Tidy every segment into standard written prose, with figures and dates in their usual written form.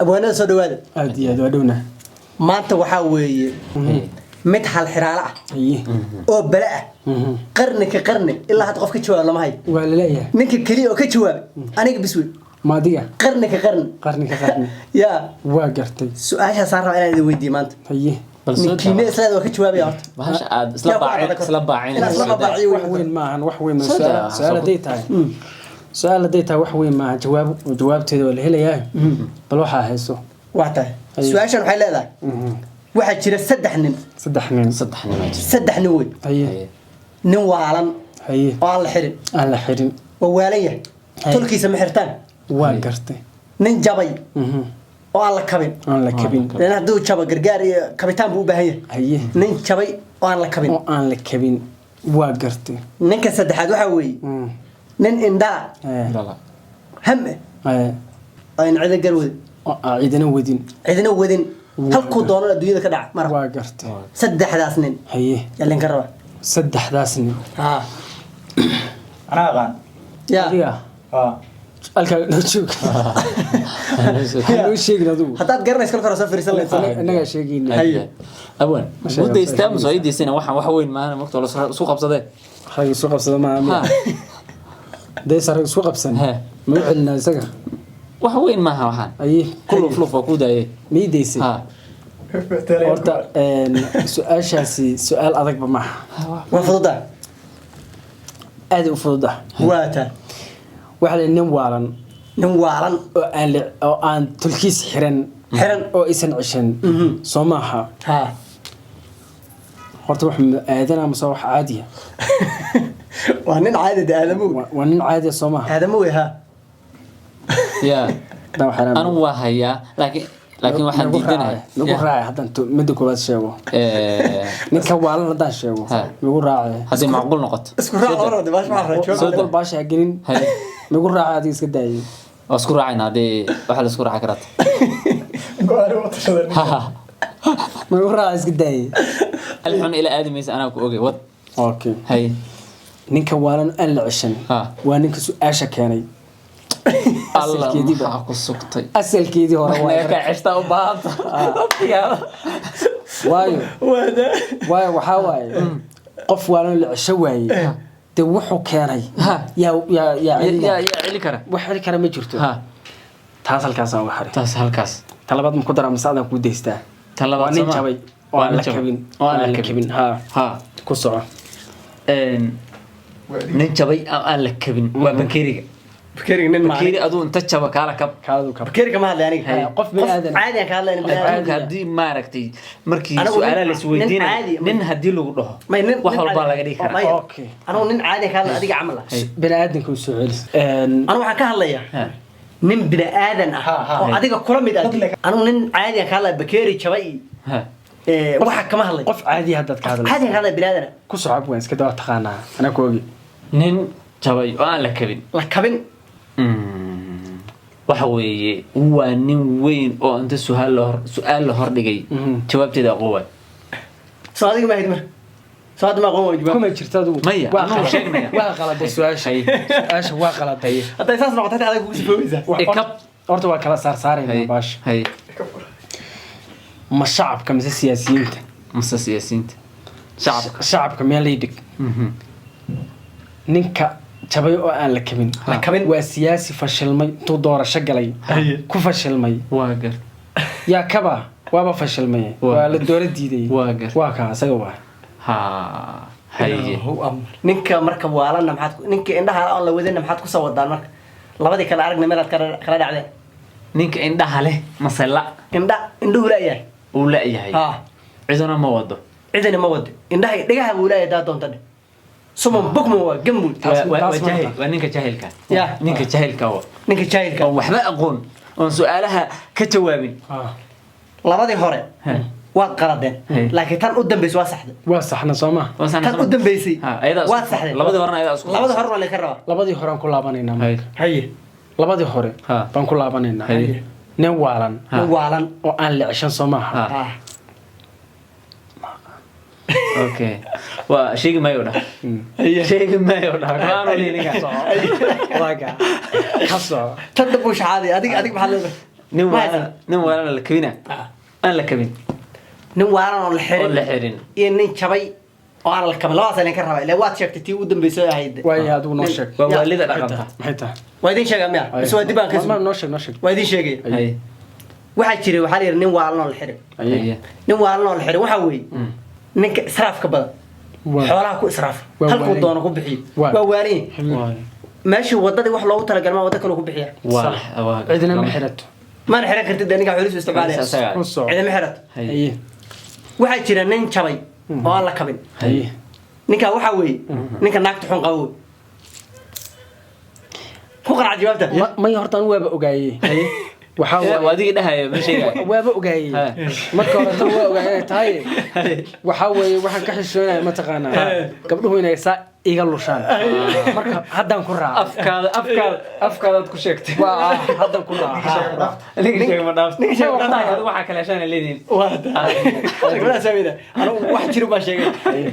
أبوانا سودواد عادي هذا ودونا ما أنت وحاوي متحل الحرالة أيه أو بلاء قرنك قرن إلا هتقف كتشوا ولا ما هي ولا لا يا نك كلي أو كتشوا أنا بسوي ما ديا قرنك قرن قرني يا واقرتي سؤالها صار أنا إذا ودي ما أنت أيه نكيمة سلاد وكتشوا بيارت ماهاش عاد سلباعين وحوين معهن وحوين سؤال ديتها سؤال ديتها وحوين مع جوابته ولا هلا يا بلوحة هيسو وعته سؤال عشان حلا لا واحد شرى سدحنين صدحنين سدح نوي هي نوالن هي وعلى حرن على حرين وواليه تلكي سمحرتان واقرتي نين جبي وعلى كبين على كبين لأن هدو شبا قرقاري كبيتان بو بهيه هي نين جبي وعلى كبين على كبين واقرتي نين كسدحاد وحوي نين إندا لا هم أين عيد قرود عيدنا ودين عيدنا ودين هل كودونا الدنيا كدع مرة واقرتي سدح ذا سنين هي يلا نكرر سدح ذا سنين ها أنا أغان يا الكا نشوك حلو شيء ندو حتى تقرن يسكن كراسة في رسالة أنا شيء هي أبوان مدة استام صعيدي سنة وحوين معنا مقتول سوق بصدق هاي سوق بصدق ما ده صار سوق بسنة موعدنا سكر وحوين معها وحان أيه كله فلوس وكودا إيه ميديسي horta su-aashaasi su-aal adag ba maaha وفضة aad u fududa واتا waxa la nin waalan نوارن oo aan tulkiis xiran oo isan cishan soo maaha ها horta wax aadan ama soo wax caadiya وهنن عادة آدمو waa nin caadi soo maaha آدمو ها يا daa waxaan أنا وهايا لكن واحد ديدنا nagu raacay haddaan midda koowaad sheego ninka waalan haddaan sheego nagu raacay هذه معقول نقط اسكو راح ورا ده باش ما راح soo baasha gelin nagu raacay adiga iska daayay أذكر عين هذه واحد أذكر عكرت nagu raacay iska daayay الحين إلى آدم يس أنا أوكي وات okay هاي ninka waalan aan la cishan waa ninka su-aasha keenay الله ما قصقتي asalkeedii hore وانا كعشت أو بعض waayo waxaa waaye qof waalan la cisho waaye dee wuxuu keenay يا علي كره wax xiri kara ma jirto taas halkaasaan uga xaray تاس هالكاس talabaad ma ku daraa masaadan ku deystaa talabaad waa nin jabay oo aan la kabin ها ku soco نجبي أنا لكبن وبكيري بكيري نن بكيري أدو أنت جبا كالا كب kaadu kab بكيري كمان هذا يعني qof bini aadan عادي كان هذا هدي ما ركتي مركي أنا سؤال نن لسويدين عادي. نن هدي له ده ما نن وحول بالك دي كره okay أنا نن عادي كان هذيك عمله bini aadanka u soo celis أنا وحكي هلا يا نن بني آدم هذيك كل مدة أنا نن عادي كان هلا بكيري شوي ها وحكي كمان هلا qof caadi haddaad ka hadlayso عادي كان هلا بني آدم ku soco waan iska daba taqaanaa ana ku ogi نن جبي وأنا لكبن لكبن وحوي هو نن وين أو أنت سؤال له هردقي جوابتي ده قوة صادق ما يدمر صادق ما قوم يجيب kuma jirto adigu مية أنا شاكنا waa qaladay su-aasha su-aasha waa qaladay حتى أساس نقطة على كوكس فوزة إكب horta waa kala saarsaarayna baasha هاي ma shacabka mise siyaasiyiinta مصر سياسيين شعب shacabka meel la dhig ninka jabay oo aan la kabin waa siyaasi fashilmay intuu doorasho galay ku fashilmay واقر yaa kaba waaba fashilmay waa la doora diiday واقر waa ka asaga waa ها هاي نك مركب والنا محد نك إنها الله وذن محد كسر ودان مرك لبدي كلا عرقنا ملات كلا عليه نينك عندها له مسلا عنده ولا إيه ولا إيه ها عندنا مواد إذا ما ود عنده دقها ولا إيه ده دون تاني سمم بكم هو جنبه وجاهل ونينك جاهل كا يا نينك جاهل كا نك شايل كا وحما أقول سؤالها كجوابين لبدي هوري واد قردين لكن تان قدام بيس واسحد waa saxna soo ma تان قدام بيسي واد سحد لبدي ورنا أيضا أسكت لبدي هور ولا كرر labadii hore aan ku laabanaynaa هاي هي labadii hore baan ku laabanaynaa هاي nin waalan والن oo aan la cishan soo maaha أوكي وشيء ما يودا شيء ما يودا كانوا لي نيجا waaga ka soo تدبوش عادي أديك محل nin waalana la kabina aan la kabin nin waalan oo la oo la xirin xirin iyo nin jabay oo aan la kabin labadaas ayaan ka rabaa ilaa waad sheegtay tii ugu dambeysay ahayd waayo adigu noo sheeg waa waalida dhaqanta maxay tahay waa idin sheegaa miya bas waa dib aan ka ma noo sheeg waa idin sheegay hay waxaa jiray waxaa la yidhi nin waalan oo la xirin hay nin waalan oo la xirin waxaa weeye ninka israafka badan xoolaha ku israaf Waa halkuu waani. doono ku bixiyo Waa. waa waaniin meeshii wadadii wax loogu talagalay ma wada kale ku bixiya waa cidina ma xirato mana xiran kartid ninka xoolihiisu isticmaalaya ku soo cidima xirato haye waxaa jira nin jabay oo aan la kabin haye ninka waxaa weeye ninka naagta xun qabo ku qanaac jawaabta ma horta anu waaba ogaayey waxaa waa waaye adiga dhahaya ma sheegay waaba ogaayey Ha. marka hore tan waa ogaayey inay tahay waxaa weeye waxaan ka xishoonaya mataqaanaa gabdhuhu inay saa iga lushaan marka haddaan ku raaca afkaadaad ku sheegtay waa haddaan ku raaca ninka sheeg ma dhaaf ninka sheeg ma dhaaf. waxaa kale shan leedin wax jiro baa sheegay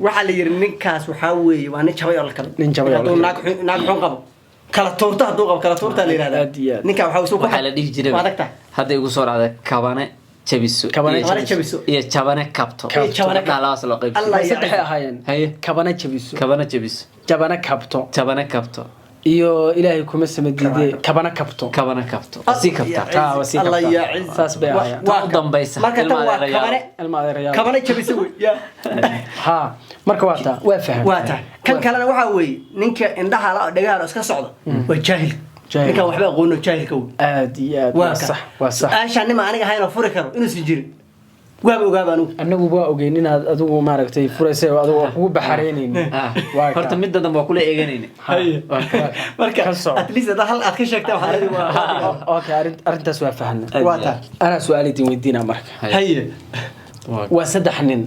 waxaa la yidhi ninkaas waxaa weeye waa nin jabay oo la kabin Nin jabay oo la hadduu kabin. naag xun qabo kala tuurta hadduu qabo kala tuurta la yidhahdaa Aad iyo aad. ninka waxaa isu waxaa la dhihi jiray waa adagtahay hadda igu soo dhacda kabane jabiso Kabane iyo- jabiso. iyo jabane kabto Iyo jabane kabto. labaas loo qaybsan Allah ya saddexay ahaayeen haye kabana jabiso kabane jabiso jabana kabto jabane kabto iyo ilaahay kuma samadiidee kabana kabto kabane kabto sii kabta taa waa sii Allah kabtaa. ya ciz. Saas bay Wa- ahaayeen. waa Tan u ka- dambaysa, marka tan ilmaha waa adeerayaal. kabane ilma adeerayaal kabane jabisa wey ya ha marka waa taa waa faham waa tahay kan kalena waxaa weeye ninka indhaha la oo dhagaha la iska socda waa jaahil Jaahil. ninkan waxba aqoono jaahilka wey aad iyo aad waa sax waa sax su-aashaan nima aniga ahayn oo furi karo inuusan jirin waaba ogaaba anugu anagu waa ogeyn inaad adigu maaragtay furaysay oo adigu kugu baxareynaynin Waa horta ka. midda dambe waa kula eeganayna marka Ka soco. at least hal aad ka sheegtay waxaa leedahay waa okay arrintaas waa fahanay waa tahay anaa su-aal idin weydiinaa marka haye waa saddex nin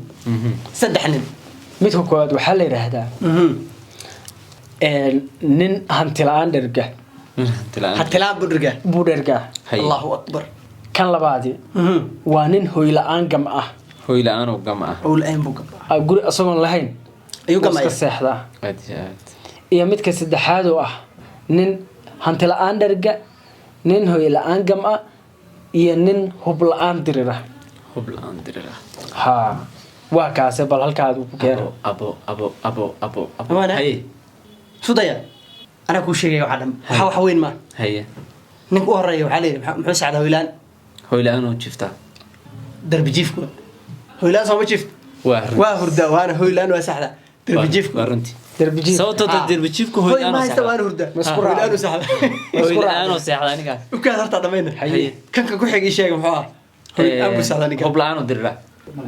saddex nin midka koowaad waxaa la yidhaahdaa nin hanti la-aan dherga hatilaan budriga buu dhergaa Haye. allahu akbar kan labaadi waa nin hoy la-aan gam ah hoy la-aan oo gama ah owl ayn buu gabaa guri isagoon lahayn ayuu wuu gamaya iska seexdaa aad iyo aad iyo midka saddexaad oo ah nin hanti la-aan dherga nin hoy la-aan gam ah iyo nin hub la-aan dirira hub la-aan dirira haa waa kaase bal halkaad ku keeno abo Amaana? haye sudaya anaa kuu sheegaya waxaa dhan waxaa wax weyn maa haye ninka u horeeya waxaa leeyahay muxuu sacdaa hoylaan hoy la-aan oo jiftaa darbi jiifku hoylaan sooma jiifta waa hurdaa waana hoylaan waa saxdaa darbi jiifku waa runtii darbijiif sababtoo Ah. derbi jiifku hoy hoy la-aan ma oo haysta seexda waana hurdaa Ma isku hoylaan raacday? u saxdaa hoy la-aan oo seexda anigaas ukaas horta dhamayna Haye. kanka ku xig ii sheega muxuu ah hoylaan buu saxdaa ninka hub la-aan oo dirira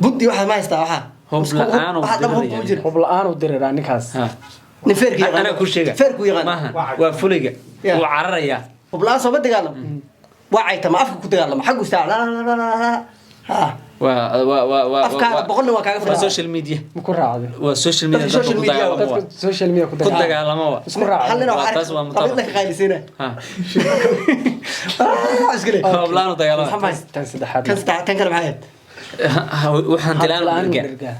buddi waxaad ma haystaa waxaa Hub la'aan oo waxaa dhab hub diraya. u jira hub la-aan u diriraa ninkaas ha nin feerku yaqaan anaa ku sheega feerku yaqaan maaha waa fuliga Ya. wuu cararayaa hub la-aan sooma dagaalamo waa caytama afka ku dagaalama xaggu istaa ha afkaaga boqolna waa kaaga waa filan social media ma ku raacday waa social media Dadka social media dadka dadka social media ku ku dagaal dagaalamo wa isku raacday hal nin oo Waa taas waa qabiil mutafaq. ka qaylisiina ha iskale hub la-aan oo dagaalamo tan saddexaad tan kale maxay ahayd waxaan hanti tilaan la-aan u dirgaa dhergaa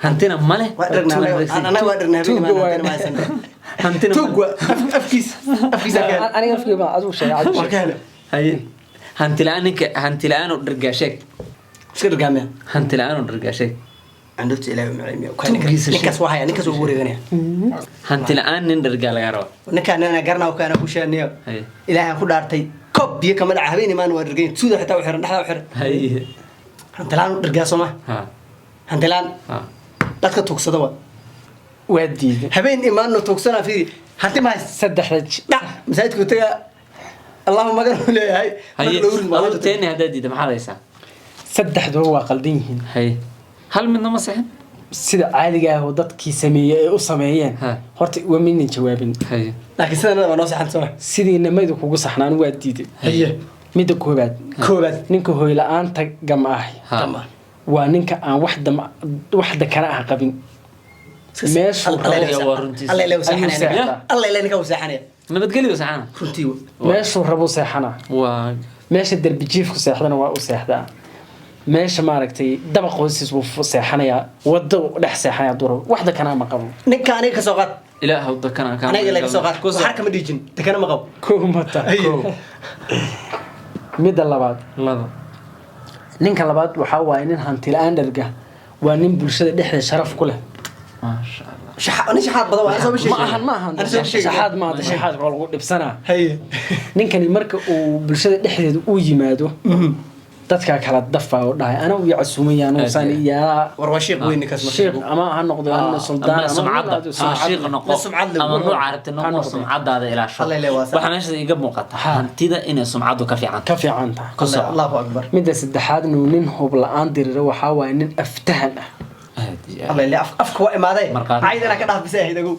hantina male waa dharnaa anaga waa dharnaa Tuugga habeenkii waa- maanta ma haysan hantina tuug waa afkiisa ka hel aniga afkii baan adigu sheegay adigu waa ka sheegay hele haye hanti la-aan ninka hanti la-aan oo dhargaa sheeg iska dhargaamaya hanti la-aan oo dhargaa sheeg candurta ilaahay macalimiya Tuuggiisa ninkaas waa haya ninkaas ugu wareeganaya hanti la-aan nin dhargaa laga raba ninkaan nana garnaa kaana ku sheeniyo haye ilaahay ku dhaartay kob biyo kama dhaca habeen imaan waa dhargayn suuda xitaa u xiran dhexda u xiran haye hantilaan u dhargaa sooma ha hantilaan ha dadka tuugsada waa waa diiday habeen imaanno tuugsanaa fiiri hanti ma haysta saddexda dhac masaajidku taga allahuma magan uu leeyahay haye marka la urin waa aduu teeni haddaad diida maxaad haysaa saddexduba waa qaldan yihiin haye hal midna ma sixin sida caadiga ah oo dadkii sameeyey ay u sameeyeen Ha. horta waa midnan jawaabin haye laakiin sidanada waa noo saxan soo sidiina maydu kugu saxnaan waa diiday haye midda koobaad koobaad ninka hoy la-aanta gam ah ha tama waa ninka aan wax dakana ah qabin meeshuu Alla rabo ilaah waa runtiisa. alla ilaahu Ayuu saxanaya seexdaa. alla ilaahu ninka uu saxanaya nabadgelyo saxana runtii wa meeshuu rabo seexana waa meesha derbi jiifku seexdana waa u seexdaa meesha maaragtay dabaq hoostiis buu seexanayaa wadda u dhex seexanaya duro wax dakana ma qabo ninka aniga ka soo qaad ilaahu dakana kaa aniga ilaaha ka soo qaad waxar kama dhiijin dekana ma qabo kow mata Haye. midda labaad laba ninka labaad waxaa waaye nin hanti la-aan dherga waa nin bulshada dhexdeeda sharaf ku leh maasha allah shaxaad badan waa soo ma ahan shaxaad ma aha shaxaad oo lagu dhibsanaa ninkani marka uu bulshada dhexdeeda u yimaado dadka kala dafa oo dhahay ana u yacsuumayaan oo san iyaa war waa sheekh weyn kaas sheekh ama ha noqdo ama suldaan ama sumcadda sheekh noqo ama nooc aragti noqo sumcadaada ilaa shan waxa meesha iga muuqata hantida inay sumcadu ka fiican tahay Allahu akbar midda saddexaad inuu nin hub la'aan diriro waxaa waaye nin aftahan ah الله اللي أفك وإمادة عايزنا كده بس هيدا جو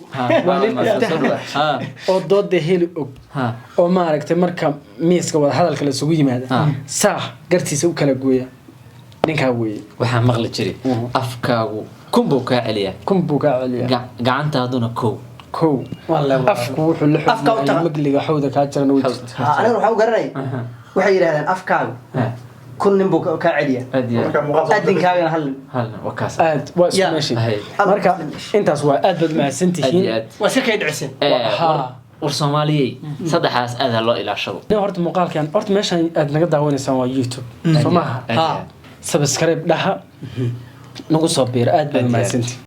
oo dood heli og oo ma aragtay marka miiska wada hadalka la sugu yimaado sax gartiisa u kala gooya ninka weey waxa maqli jiray afkaagu kumbu ka celiya gacantaaduna kow wallahi afku wuxuu la xukmay magliga xawda ka jirana wajid aniga waxa u garanay waxay yiraahdaan afkaagu كل نبو كعليا أدين كاغن هل وكاس أد واسماشي مركا أنت سوا أد مع سنتين وسكيد عسن والصومالي صدحاس أد الله إلى شو نه هرت مقال كان هرت ماشي أد نقدر هون نسوي يوتيوب فما سبسكرايب لها نقص بير أد مع سنتين